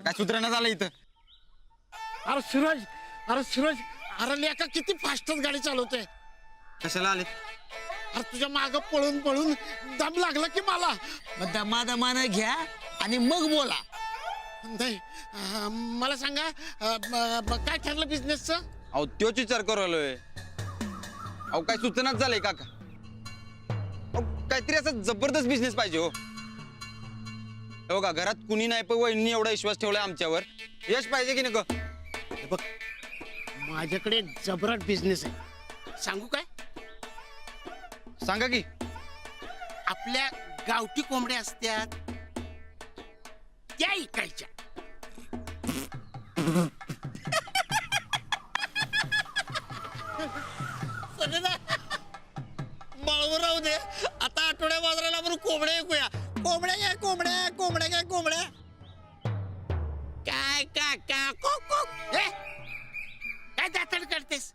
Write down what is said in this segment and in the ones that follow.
काय सुधारणा झालं इथं? अरे सूरज अरे लेका किती फास्टच गाडी चालवतोय. कशाला आले? अरे तुझ्या माग पळून पळून दम लागला की मला. मग दमादमानं घ्या आणि मग बोला. नाही, मला सांगा काय ठरलं बिझनेसचं? अहो त्योच विचार करू आलोय. अहो काय सुचनाच झालंय काका. अहो काहीतरी असा जबरदस्त बिझनेस पाहिजे हो. हो का, घरात कुणी नाही पण वहिनी एवढा विश्वास ठेवलाय आमच्यावर. यश पाहिजे की नको? हे बघ, माझ्याकडे एक जबराट बिझनेस आहे. सांगू काय? सांगा की. आपल्या गावठी कोंबड्या असतात त्या इकायच्या. बळवर राहू दे. आता आठवड्या बाजाराला आपण कोंबड्या ऐकूया. कोंबड्या काय कोंबड्या, कोंबड्या काय कोंबड्या. काय काका काय दातड करतेस?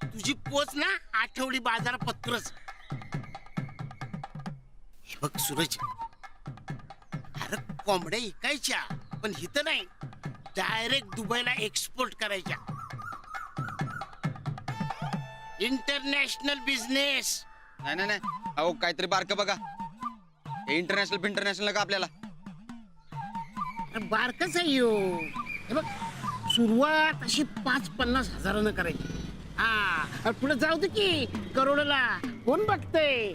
तुझी पोच ना आठवडी बाजार पत्रच. हे बघ सूरज, अरे कोंबड्या इकायच्या पण हिथं नाही, डायरेक्ट दुबईला एक्सपोर्ट करायच्या. International business. नाही नाही नाही, अहो काहीतरी बारकं बघा. हे इंटरनॅशनल का आपल्याला? बारकच आहे यो. हे बघ, सुरुवात अशी 5-50 हजारानं करायची. हा, पुढे जाऊ दे की करोडला. कोण बघतंय?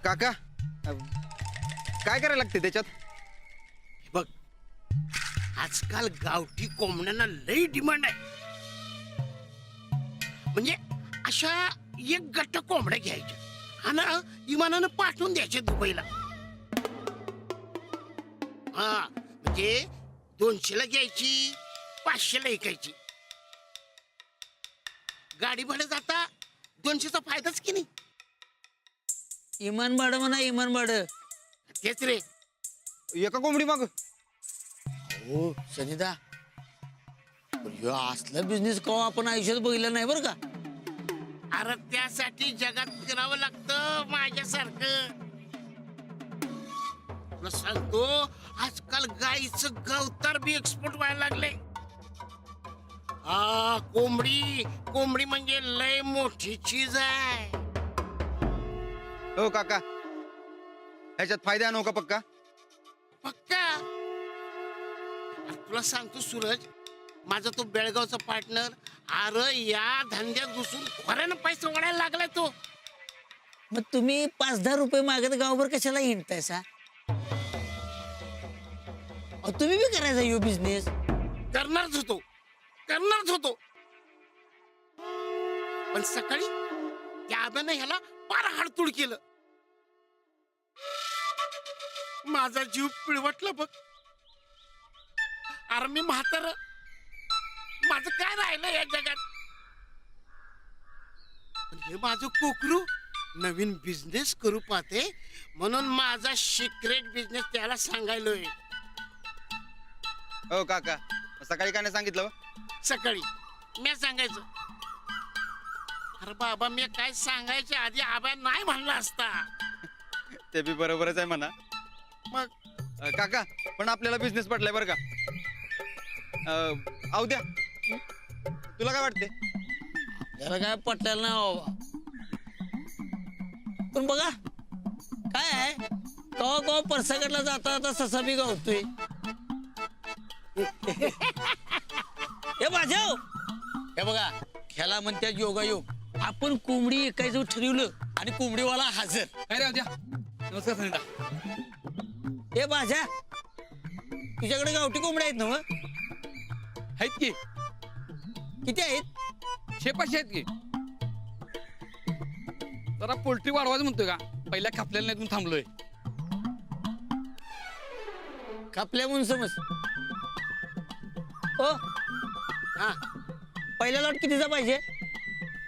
काका काय करायला लागते त्याच्यात? हे बघ, आजकाल गावठी कोंबड्यांना लई डिमांड आहे. म्हणजे अशा एक गट्ट कोंबड्या घ्यायच्या आणि विमानानं पाठवून द्यायच्या दुबईला. हा, म्हणजे 200ला घ्यायची, 500ला ऐकायची. गाडी भाडं जाता 200चा फायदाच की नाही. इमान भाडं म्हणा, इमान भाडं. तेच रे. एका कोंबडी माग? हो सनिदा, असला बिझनेस कवा आपण आयुष्यात बघितला नाही बरं का. अरे त्यासाठी जगात फिरावं लागतं माझ्यासारखं. तुला सांगतो, आजकाल गाईचं गवतार बी एक्सपोर्ट व्हायला लागले. कोंबडी म्हणजे लय मोठी चीज आहे. हो काका, ह्याच्यात फायदा आहे नव्हता पक्का? पक्का. अरे तुला सांगतो सूरज, माझा तो बेळगावचा पार्टनर, अरे या धंद्यात घुसून खऱ्यानं पैसे ओढायला लागलाय तो. मग तुम्ही 5-10 रुपये मागत गावभर कशाला हिंडतायसा? तुम्ही बी करायचा यो बिझनेस. करणारच होतो. पण सकाळी त्या आब्यानं ह्याला पार हाडतूड केलं. माझा जीव पिळवटला बघ. अरे मी म्हातार, माझं काय राहिलं या जगात. पण हे माझं कोकरू नवीन बिझनेस करू पाहते, म्हणून माझा सिक्रेट बिझनेस त्याला सांगायलोय. हो काका, सकाळी काय नाही सांगितलं? सकाळी मी सांगायचं. अरे बाबा, मी काय सांगायच्या आधी आबा नाही म्हणला असता. ते बी बरोबरच आहे म्हणा. मग काका, पण आपल्याला बिझनेस पडलाय बरं का. आऊ द्या, तुला काय वाटते? त्याला काय पटलेलं नाही बाबा. पण बघा काय आहे, कवा कवा परसाकडला जाता आता ससा बी गावतोय. हे माझ्या, हे बघा, ह्याला म्हणतात योगायोग. आपण कोंबडी ऐकायचं ठरवलं आणि कोंबडीवाला हजर. काय रे द्या. नमस्कार सनिदा. हे माझ्या, तुझ्याकडे गावठी कोंबड्या आहेत ना? आहेत की. किती आहेत? 600 आहेत की. जरा पोल्ट्री वाढवायचं म्हणतोय का, पहिल्या कापलेल्या नाही थांबलोय. कापल्या म्हणून समज. हो, हा, पहिला लॉट कितीचा पाहिजे?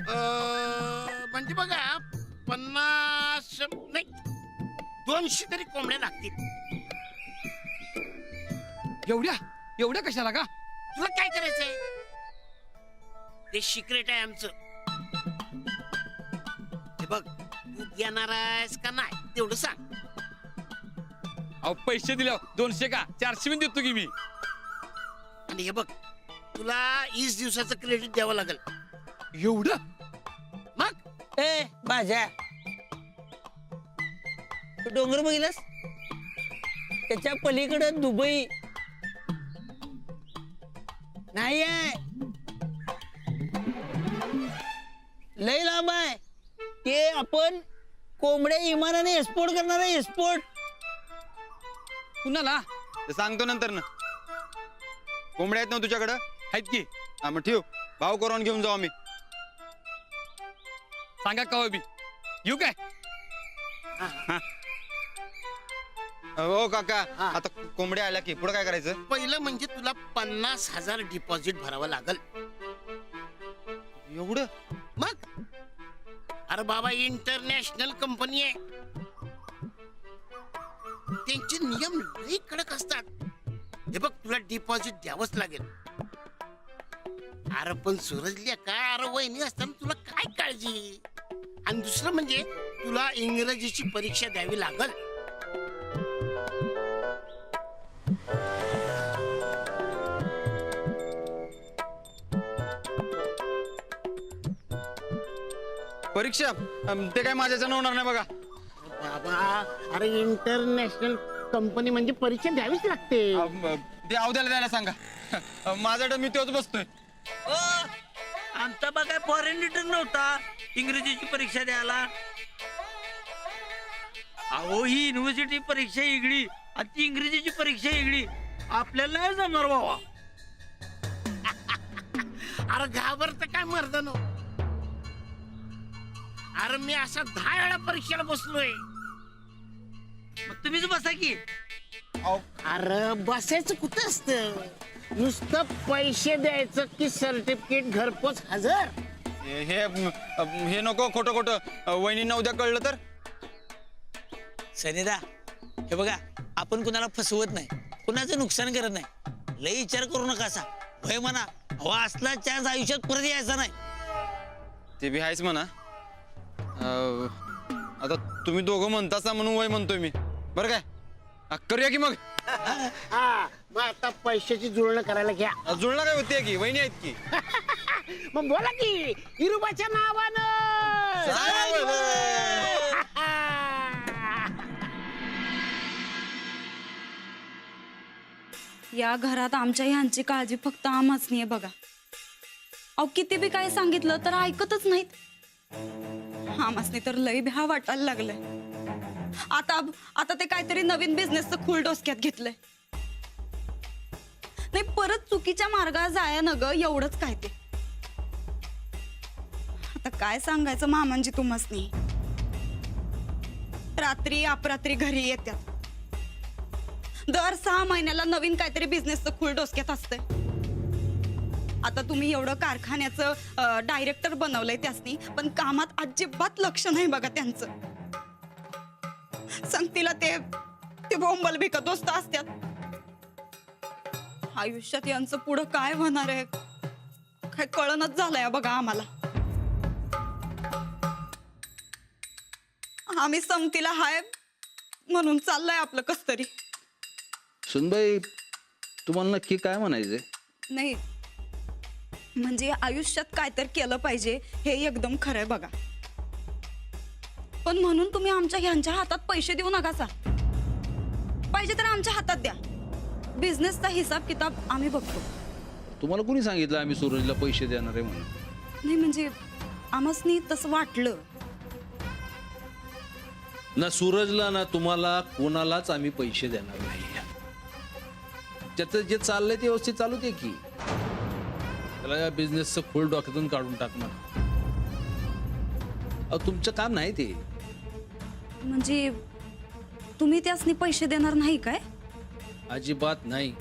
म्हणजे बघा 50 नाही 200 तरी कोंबड्या लागतील. एवढ्या कशाला का? तुला काय करायचंय? ते सिक्रेट आहे आमचं. हे बघ, तू देणार आहेस का नाही तेवढं सांग. अहो पैसे दिले 200 का 400 पण देतो की मी. आणि हे बघ, तुला 20 दिवसाचं क्रेडिट द्यावं लागेल. एवढं? मग ए बाजा, तू डोंगर बघितलंस? त्याच्या पलीकडं दुबई नाही आहे, लय लांब आहे. ते आपण कोंबड्या विमानाने एक्सपोर्ट करणार आहे. एक्सपोर्ट कुणाला? ते सांगतो नंतर ना. कोंबड्या आहेत ना तुझ्याकडं? आहेत की. हा मग ठेव, भाव करून घेऊन जाऊ आम्ही. सांगा कवा बी येऊ काय? हो काका, हा. आता कोंबड्या आल्या की पुढे काय करायचं? पहिलं म्हणजे तुला 50,000 डिपॉझिट भरावं लागल. एवढं? मग अरे बाबा, इंटरनॅशनल कंपनी आहे. त्यांचे नियम लई कडक असतात. हे बघ, तुला डिपॉझिट द्यावंच लागेल. अरे पण सूरजल्या काय, अरे वहिनी असताना तुला काय काळजी. आणि दुसरं म्हणजे तुला इंग्रजीची परीक्षा द्यावी लागल. परीक्षा? ते काय माझ्याच्यानं होणार नाही बघा. बाबा, अरे इंटरनॅशनल कंपनी म्हणजे परीक्षा द्यावीच लागते. ते अवध्याला द्यायला सांगा. माझ्याकडे मी तोच बसतोय. आमचा बा काय फॉरेन रिटर्न नव्हता इंग्रजीची परीक्षा द्यायला. अहो ही युनिव्हर्सिटी परीक्षा वेगळी आणि ती इंग्रजीची परीक्षा वेगळी. आपल्याला नाही जमणार बाबा. अरे घाबरत काय मर्दानो. अरे मी असा 10 वेळा परीक्षेला बसलोय. मग तुम्हीच बसा की. अरे बसायचं कुठं असतं, नुसतं पैसे द्यायचं की सर्टिफिकेट घरपोच हजर. हे नको खोटं खोटं. वहिनींना उद्या कळलं तर? सनिदा, हे बघा, आपण कुणाला फसवत नाही, कुणाचं नुकसान करत नाही. लई विचार करू नका असा. भय म्हणा, हवा असला चान्स आयुष्यात परत यायचा नाही. ते बी आहेच म्हणा. आता तुम्ही दोघं म्हणतासा म्हणून वय म्हणतोय मी. बरं काय, करूया की मग. हा, मग आता पैशाची जुळणं करायला घ्या. जुळणार काय होते की, वहिनी आहेत की. मग बोला की, हिरुबाच्या नावानं. या घरात आमच्या ह्यांची काळजी फक्त आम्हाच नाही बघा. अहो किती बी काय सांगितलं तर ऐकतच नाहीत. आम्हासनी तर लई भ्या वाटायला लागलंय. आता ते काहीतरी नवीन बिझनेसचं खूळ डोसक्यात घेतलंय. नाही परत चुकीच्या मार्गावर जाया न ग, एवढंच काय ते. आता काय सांगायचं मामांजी तुम्हासनी. रात्री अपरात्री घरी येतात. दर 6 महिन्याला नवीन काहीतरी बिझनेसचं खूळ डोसक्यात असतंय. आता तुम्ही एवढं कारखान्याचं डायरेक्टर बनवलंय त्यासनी, पण कामात अजिबात लक्ष नाही बघा त्यांचं. संगतीला ते बोंबल भिकत दोस्त असतात. आयुष्यात यांचं पुढं काय होणार आहे काय कळणच झालंय बघा आम्हाला. आम्ही संगतीला हाय म्हणून चाललंय आपलं कस तरी. सुनबाई, तुम्हाला नक्की काय म्हणायचंय? नाही म्हणजे आयुष्यात काय तर केलं पाहिजे हे एकदम खरंय बघा. पण म्हणून तुम्ही आमच्या ह्यांच्या हातात पैसे देऊ नका सा. पाहिजे तर आमच्या हातात द्या. बिझनेसचा हिसाब किताब आम्ही बघतो. तुम्हाला कोणी सांगितलं आम्ही सूरजला पैसे देणार आहे म्हणून? नाही म्हणजे आम्हासनी तसं वाटलं. ना सूरजला ना तुम्हाला कोणालाच आम्ही पैसे देणार नाही. ज्याचं जे चाललंय ते व्यवस्थित चालू दे की. त्याला या बिझनेसचं खोल डोक्यातून काढून टाकणार. अहो तुमचं काम नाही ते. म्हणजे तुम्ही त्यासनी पैसे देणार नाही काय? अजिबात नाही.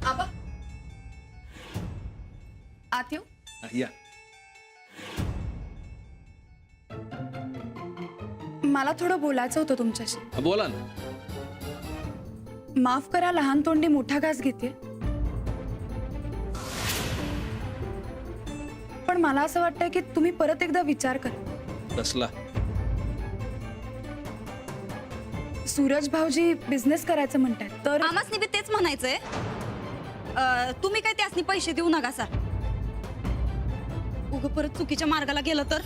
आबा आत येऊ. या. मला थोडं बोलायचं होतं तुमच्याशी. बोला ना. माफ करा, लहान तोंडी मोठा घास घेते, पण मला असं वाटतंय की तुम्ही परत एकदा विचार करा. कसला? सूरज भाऊजी बिझनेस करायचं म्हणतायत, तर आम्हासनी बी तेच म्हणायचंय. तुम्ही काय त्यासनी पैसे देऊ नका सर. उग परत चुकीच्या मार्गाला गेलं तर.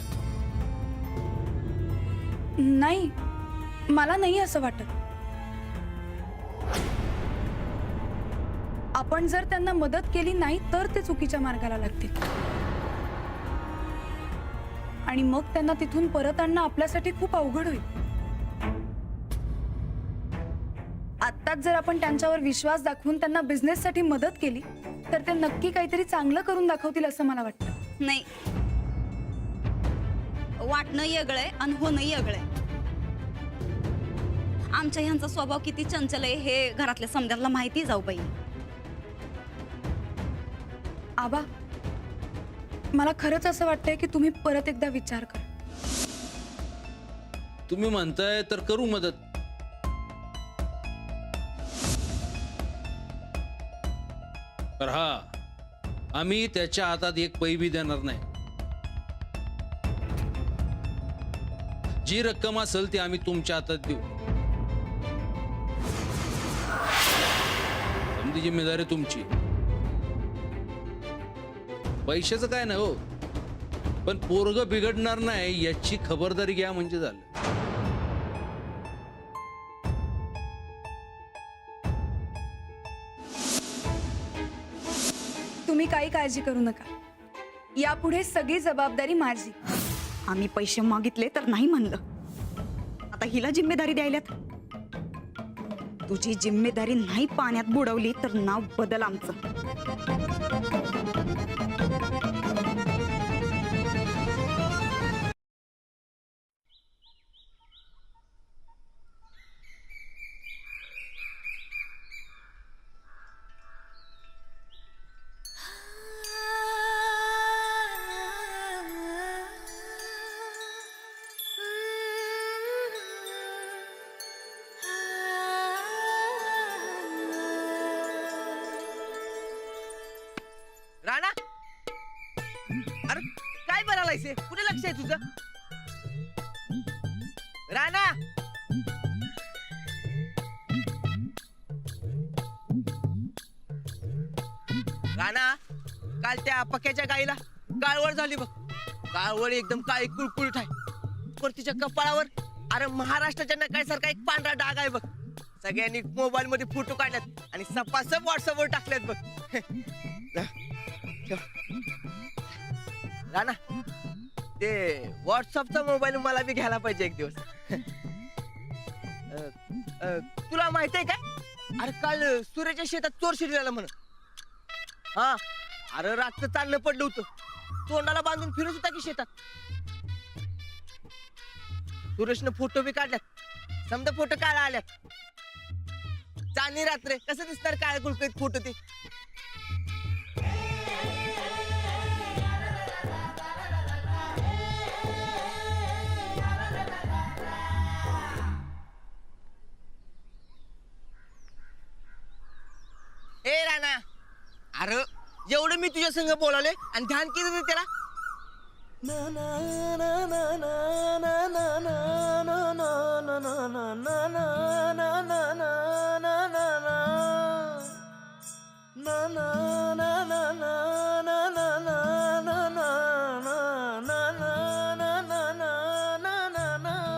नाही, मला नाही असं वाटत. आपण जर त्यांना मदत केली नाही तर ते चुकीच्या मार्गाला लागतील, आणि मग त्यांना तिथून परत आणणं आपल्यासाठी खूप अवघड होईल. आत्ताच जर आपण त्यांच्यावर विश्वास दाखवून त्यांना बिझनेससाठी मदत केली तर ते नक्की काहीतरी चांगलं करून दाखवतील असं मला वाटतं. नाही, वाटणं वेगळंय आणि होणं वेगळंय. आमच्या ह्यांचा स्वभाव किती चंचल आहे हे घरातल्या समद्यांना माहिती जाऊ बाई. आबा, मला खरंच असं वाटतंय की तुम्ही परत एकदा विचार करा. तुम्ही म्हणताय तर करू मदत. तर हा, आम्ही त्याच्या हातात एक पै बी देणार नाही. जी रक्कम असेल ती आम्ही तुमच्या हातात देऊ. समजी जिम्मेदारी तुमची. पैशाचं काय नाही हो, पण पोरग बिघडणार नाही याची खबरदारी घ्या म्हणजे झालं. तुम्ही काही काळजी करू नका, यापुढे सगळी जबाबदारी माझी. आम्ही पैसे मागितले तर नाही म्हणलं, आता हिला जिम्मेदारी द्यायल्यात. तुझी जिम्मेदारी नाही पाण्यात बुडवली तर नाव बदल आमचं. राणा, अरे काय बनालायसे? कुठे लक्ष आहे तुझं? राणा, राणा, काल त्या पक्याच्या गाईला काळवड झाली बघ. काळवड एकदम काळी कुळकुळीत आहे. पर तिच्या कपाळावर अरे महाराष्ट्राच्या नकाळ्यासारखा एक पांढरा डाग आहे बघ. सगळ्यांनी मोबाईल मध्ये फोटो काढल्यात आणि सपासप व्हॉट्सअपवर टाकल्यात बघ. राणा, ते व्हॉट्सअपचा मोबाईल मला बी घ्यायला पाहिजे एक दिवस. तुला माहित आहे काय, अरे काल सूर्याच्या शेतात चोर शिरलेला म्हण. हा, अरे रात्र चालणं पडलं होतं, तोंडाला बांधून फिरत होता की शेतात. सुरेशनं फोटो बी काढल्यात, समजा फोटो काढा आल्यात. चांदणी रात्र कसं दिसणार काळ गुळकुळीत फोटो ते. ए राणा, अरे एवढं मी तुझ्या संग बोलावले आणि ध्यान केलं रे त्याला.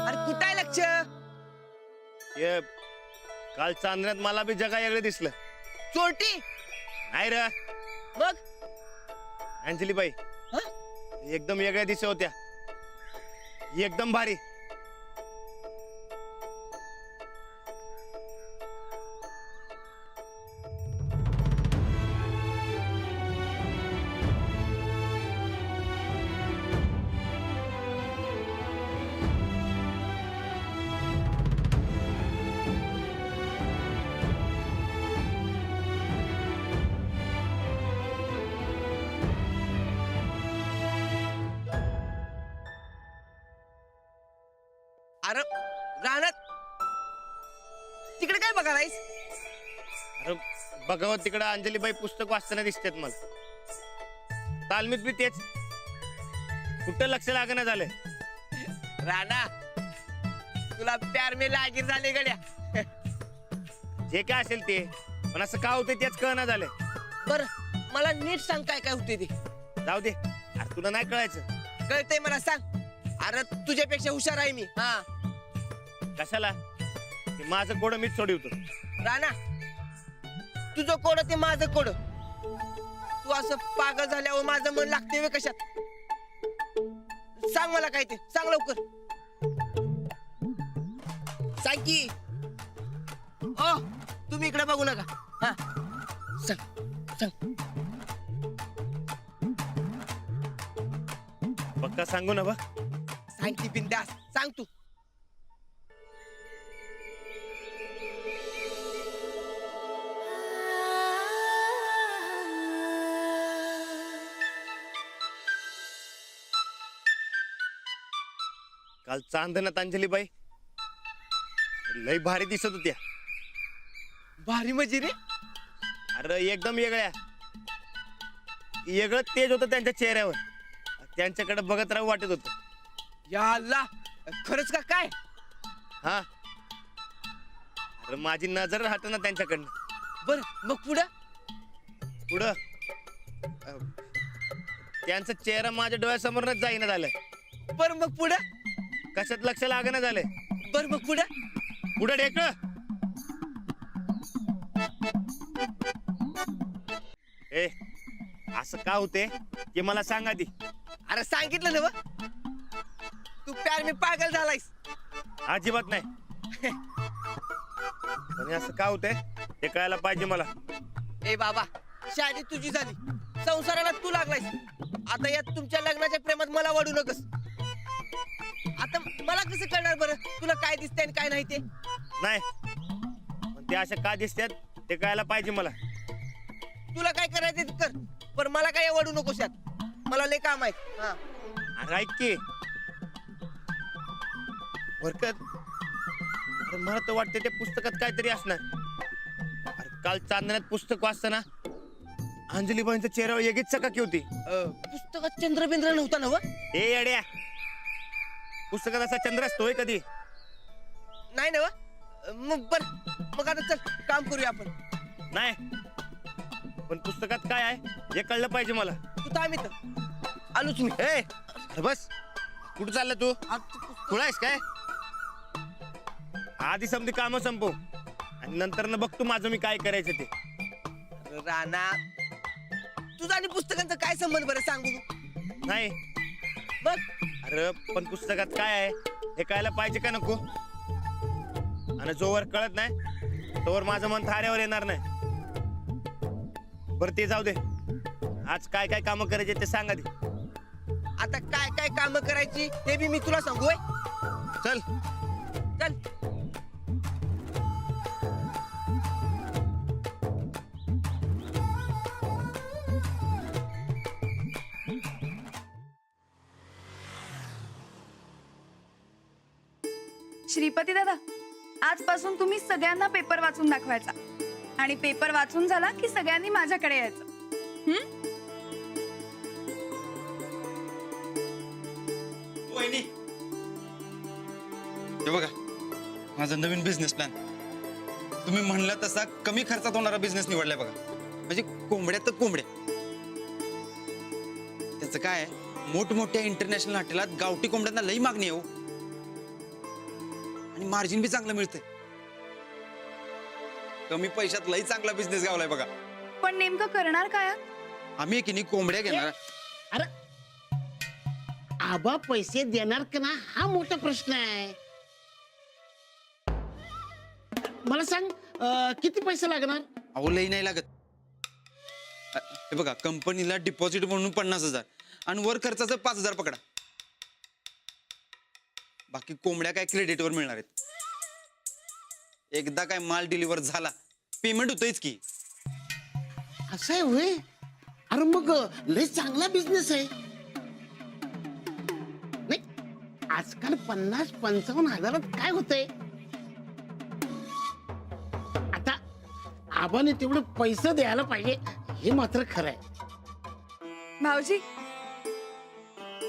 अरे कुठं आहे लक्ष? ये काल चांदण्यात मला बी जगा वेगळं दिसलं. चोरटी नाही र, बघ. अंजली बाई हं? एकदम वेगळ्या दिशा होत्या, एकदम भारी. अरे रानात तिकडे काय बघायलायस? अरे बघावं तिकडं अंजलीबाई पुस्तक वाचताना दिसतात मला. तालमीत बी तेच. कुठं लक्ष लागणं झालं. राणा तुला प्यार में लागीर झाले गड्या. जे काय असेल ते, पण असं का होतं तेच कळना झालं. बर मला नीट सांग काय काय होते ते. जाऊ दे, अरे तुला नाही कळायचं. कळतंय मला सांग. अरे तुझ्यापेक्षा हुशार आहे मी. हा कशाला? ते माझं कोड मीच सोडवतो. राणा तुझं कोड ते माझं कोड. तू असं पागल झाल्यावर माझं मन लागते वे कशात? सांग मला काय ते, सांग लवकर सांग की. ओ तुम्ही इकडे बघू नका. हा सांग सांग. पक्का सांगू ना बा. सांग की बिंदास सांग तू. काल चांदण्यात अंजलीबाई लय भारी दिसत होत्या. भारी मजी रे. अरे एकदम वेगळ्या. वेगळं तेज होतं त्यांच्या चेहऱ्यावर. त्यांच्याकडे बघत राहू वाटत होतं. या अल्ला खरंच का काय? हा. अरे माझी नजर हटना त्यांच्याकडनं. बर मग पुढं. पुढं त्यांचा चेहरा माझ्या डोळ्यासमोरच जाईना झालं. बर मग पुढं. कशात लक्ष लागणं झालंय. बर मग पुढं. पुढं ढेकळ. ए असं का होते ते मला सांग आधी. अरे सांगितलं ना बा. तू प्यार मी पागल झालायस. अजिबात नाही. पण हे असं का होतंय ते कळायला पाहिजे मला. ए बाबा शादी तुझी झाली, संसाराला तू लागलायस. आता यात तुमच्या लग्नाच्या प्रेमात मला वाढू नकस. आता मला कसं कळणार बरं तुला काय दिसतंय आणि काय नाही ते? नाही पण ते अशा का दिसतात ते कळायला पाहिजे मला. तुला काय करायचं ते कर, पण मला काय वाढू नकोस यात. मला लय काम आहे. हा अरे ऐक की बरकत. अरे मला तर वाटतं त्या पुस्तकात काहीतरी असणार. अरे काल चांदण्यात पुस्तक वाचताना अंजलीबाईंच्या चेहऱ्यावर वेगळीच चकाकी होती. पुस्तकात चंद्रबिंद्र नव्हता ना व? ए येड्या, पुस्तकात असा चंद्र असतोय कधी? नाही ना व? मग बर मग आता चल काम करूया आपण. नाही पण पुस्तकात काय आहे हे कळलं पाहिजे मला. तू थांब इथं, आलोच मी. ए अरे बस, कुठं चालला तू? तुला आहेस काय? आधी समधी कामं संपव आणि नंतर न बघ तू माझं मी काय करायचं ते. अरे राणा तुझा आणि पुस्तकांचा काय संबंध बरं सांगू? नाही बघ अरे पण पुस्तकात काय आहे हे कळायला पाहिजे का नको? आणि जोवर कळत नाही तोवर माझं मन थाऱ्यावर येणार नाही. बरं ते जाऊ दे, आज काय काय कामं करायचे ते सांग आधी. आता काय काय काम करायची ते बी मी तुला सांगू होय? चल. चल. श्रीपती दादा, आजपासून तुम्ही सगळ्यांना पेपर वाचून दाखवायचा आणि पेपर वाचून झाला की सगळ्यांनी माझ्याकडे यायचं. वहिनी हे बघा माझा नवीन बिझनेस प्लॅन. तुम्ही म्हणला तसा कमी खर्चात होणारा बिझनेस निवडलाय बघा. म्हणजे कोंबड्या तर कोंबड्या. त्याचं काय आहे, मोठमोठ्या इंटरनॅशनल हॉटेलात गावठी कोंबड्यांना लई मागणी आहे हो. आणि मार्जिन बी चांगलं मिळतंय. कमी पैशात लई चांगला बिझनेस गावलाय बघा. पण नेमकं करणार काय? आम्ही की नाही कोंबड्या घेणार. अरे आबा पैसे देणार का ना हा मोठा प्रश्न आहे. मला सांग किती पैसे लागणार? अहो लई नाही लागत. हे बघा कंपनीला डिपॉझिट म्हणून 50,000 आणि वर खर्चाचं 5,000 पकडा. बाकी कोंबड्या काय क्रेडिटवर मिळणार आहेत. एकदा काय माल डिलिव्हर झाला पेमेंट होतंच की. असं आहे होय? अरे मग लय चांगला बिझनेस आहे. नाही आजकाल 50-55 हजारात काय होतंय? आता आबाने तेवढे पैसे द्यायला पाहिजे, हे मात्र खरं आहे. भाऊजी,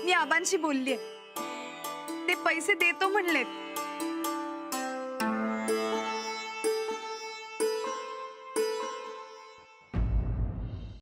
मी आबांशी बोललीये, ते पैसे देतो म्हणलेत.